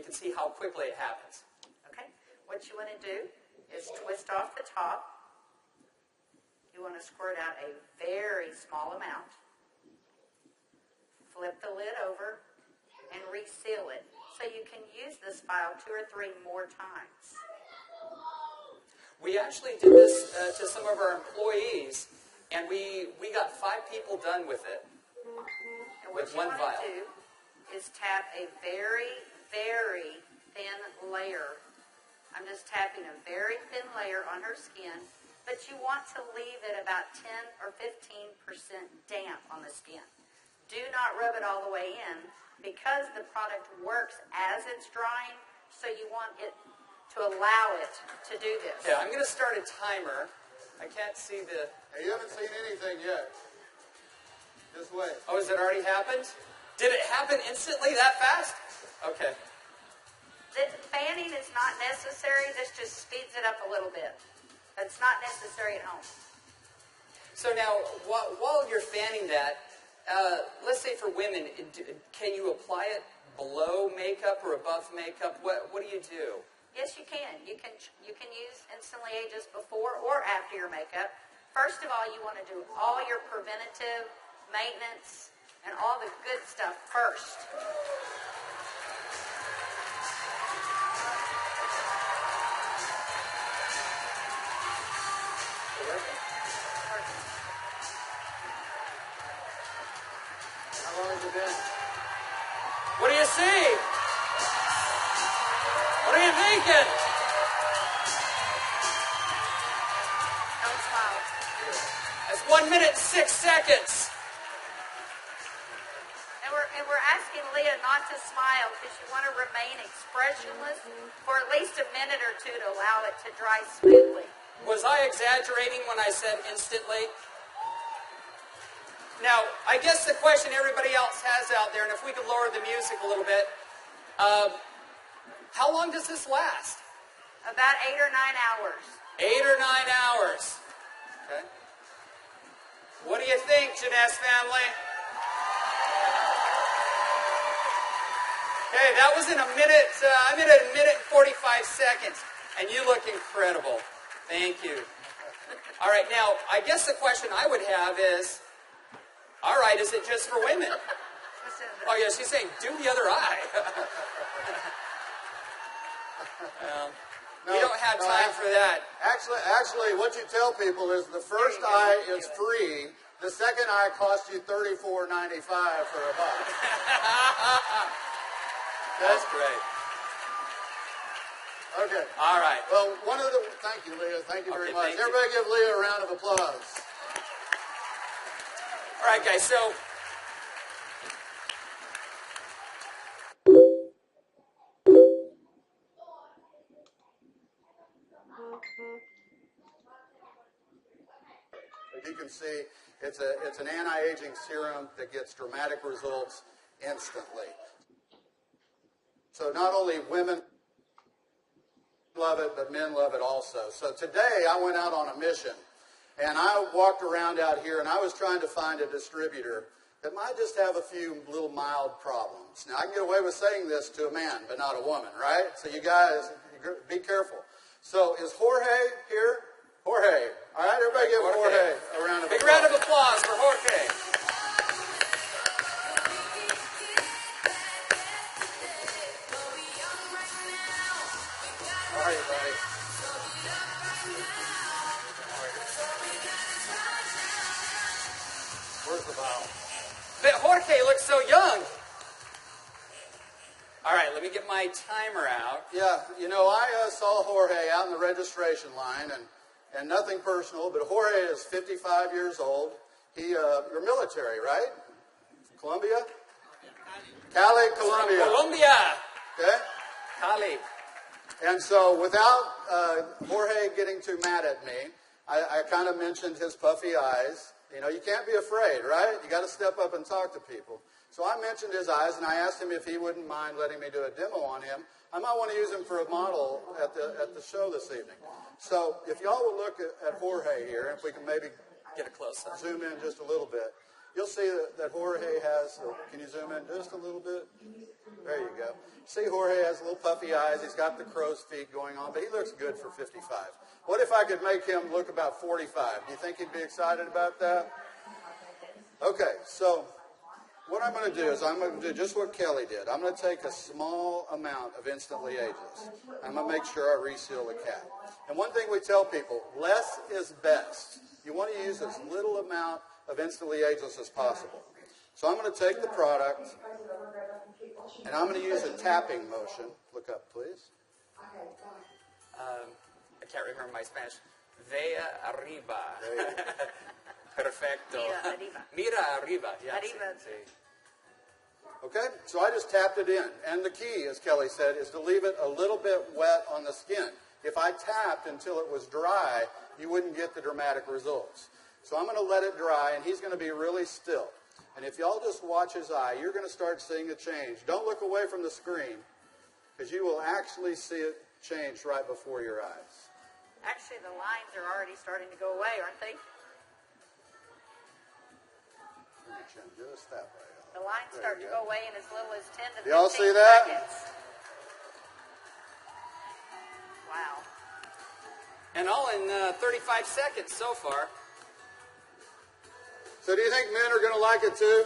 can see how quickly it happens. Okay. What you want to do is twist off the top. You want to squirt out a very small amount. Flip the lid over and reseal it so you can use this file 2 or 3 more times. We actually did this to some of our employees, and we got 5 people done with it. And what you want to do is tap a very, very thin layer. I'm just tapping a very thin layer on her skin, but you want to leave it about 10 or 15% damp on the skin. Do not rub it all the way in because the product works as it's drying, so you want it to allow it to do this. Okay, I'm going to start a timer. I can't see the... Hey, you haven't seen anything yet. Just wait. Oh, has it already happened? Did it happen instantly that fast? Okay. The fanning is not necessary. This just speeds it up a little bit. It's not necessary at home. So now, while you're fanning that, let's say for women, can you apply it below makeup or above makeup? What do you do? Yes, you can. You can use Instantly Ageless before or after your makeup. First of all, you want to do all your preventative maintenance and all the good stuff first. How long has it been? What do you see? What are you thinking? Don't smile. That's 1 minute and 6 seconds. And we're asking Leah not to smile because you want to remain expressionless for at least a minute or 2 to allow it to dry smoothly. Was I exaggerating when I said instantly? Now, I guess the question everybody else has out there, and if we could lower the music a little bit, how long does this last? About 8 or 9 hours. 8 or 9 hours. Okay. What do you think, Jeunesse family? Okay, that was in a minute. I'm at a minute and 45 seconds, and you look incredible. Thank you. All right, now, I guess the question I would have is, all right, is it just for women? Oh, yeah, she's saying, do the other eye. We don't have time for that. Actually, what you tell people is the first eye is free. The second eye costs you $34.95 for a buck. That's great. Okay. All right. Well, thank you, Leah. Thank you very much. Thank you. Everybody give Leah a round of applause. All right, guys, so as you can see, it's an anti-aging serum that gets dramatic results instantly. So not only women love it, but men love it also. So today I went out on a mission, and I walked around out here, and I was trying to find a distributor that might just have a few little mild problems. Now, I can get away with saying this to a man, but not a woman, right? So you guys, be careful. So is Jorge here? Jorge. All right, everybody give Jorge a round of applause. big round of applause for Jorge. How are you, buddy? Where's the bottle? But Jorge looks so young. All right, let me get my timer out. Yeah, you know, I saw Jorge out in the registration line, and nothing personal, but Jorge is 55 years old. You're military, right? Colombia? Cali, Colombia. Colombia. Okay? Cali. And so without Jorge getting too mad at me, I kind of mentioned his puffy eyes. You know, you can't be afraid, right? You got to step up and talk to people. So I mentioned his eyes, and I asked him if he wouldn't mind letting me do a demo on him. I might want to use him for a model at the show this evening. So if y'all will look at Jorge here, if we can maybe Get a close up. zoom in just a little bit. you'll see that Jorge has, can you zoom in just a little bit? There you go. See, Jorge has little puffy eyes. He's got the crow's feet going on, but he looks good for 55. What if I could make him look about 45? Do you think he'd be excited about that? Okay, so what I'm going to do is I'm going to do just what Kelly did. I'm going to take a small amount of Instantly Ageless. I'm going to make sure I reseal the cap. And one thing we tell people, less is best. You want to use as little amount of Instantly Ageless as possible. So I'm going to take the product, and I'm going to use a tapping motion. Look up, please. I can't remember my Spanish. Vea arriba. Perfecto. Mira arriba. Mira arriba. Yeah, Arriba. Okay, so I just tapped it in. And the key, as Kelly said, is to leave it a little bit wet on the skin. If I tapped until it was dry, you wouldn't get the dramatic results. So I'm going to let it dry, and he's going to be really still. And if y'all just watch his eye, you're going to start seeing a change. Don't look away from the screen, because you will actually see it change right before your eyes. Actually, the lines are already starting to go away, aren't they? Just that way. The lines start to go away in as little as 10 to 15 Y'all see that? seconds. Wow. And all in 35 seconds so far. So do you think men are going to like it too?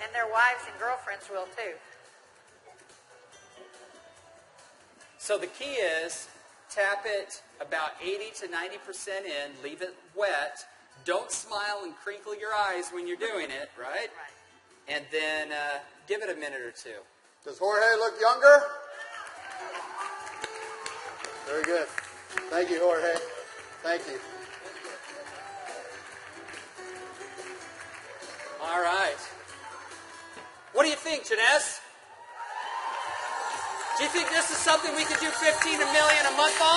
And their wives and girlfriends will too. So the key is tap it about 80 to 90% in, leave it wet. Don't smile and crinkle your eyes when you're doing it, right? Right. And then give it a minute or two. Does Jorge look younger? Very good. Thank you, Jorge. Thank you. All right. What do you think, Jeunesse? Do you think this is something we could do 15 million a month on?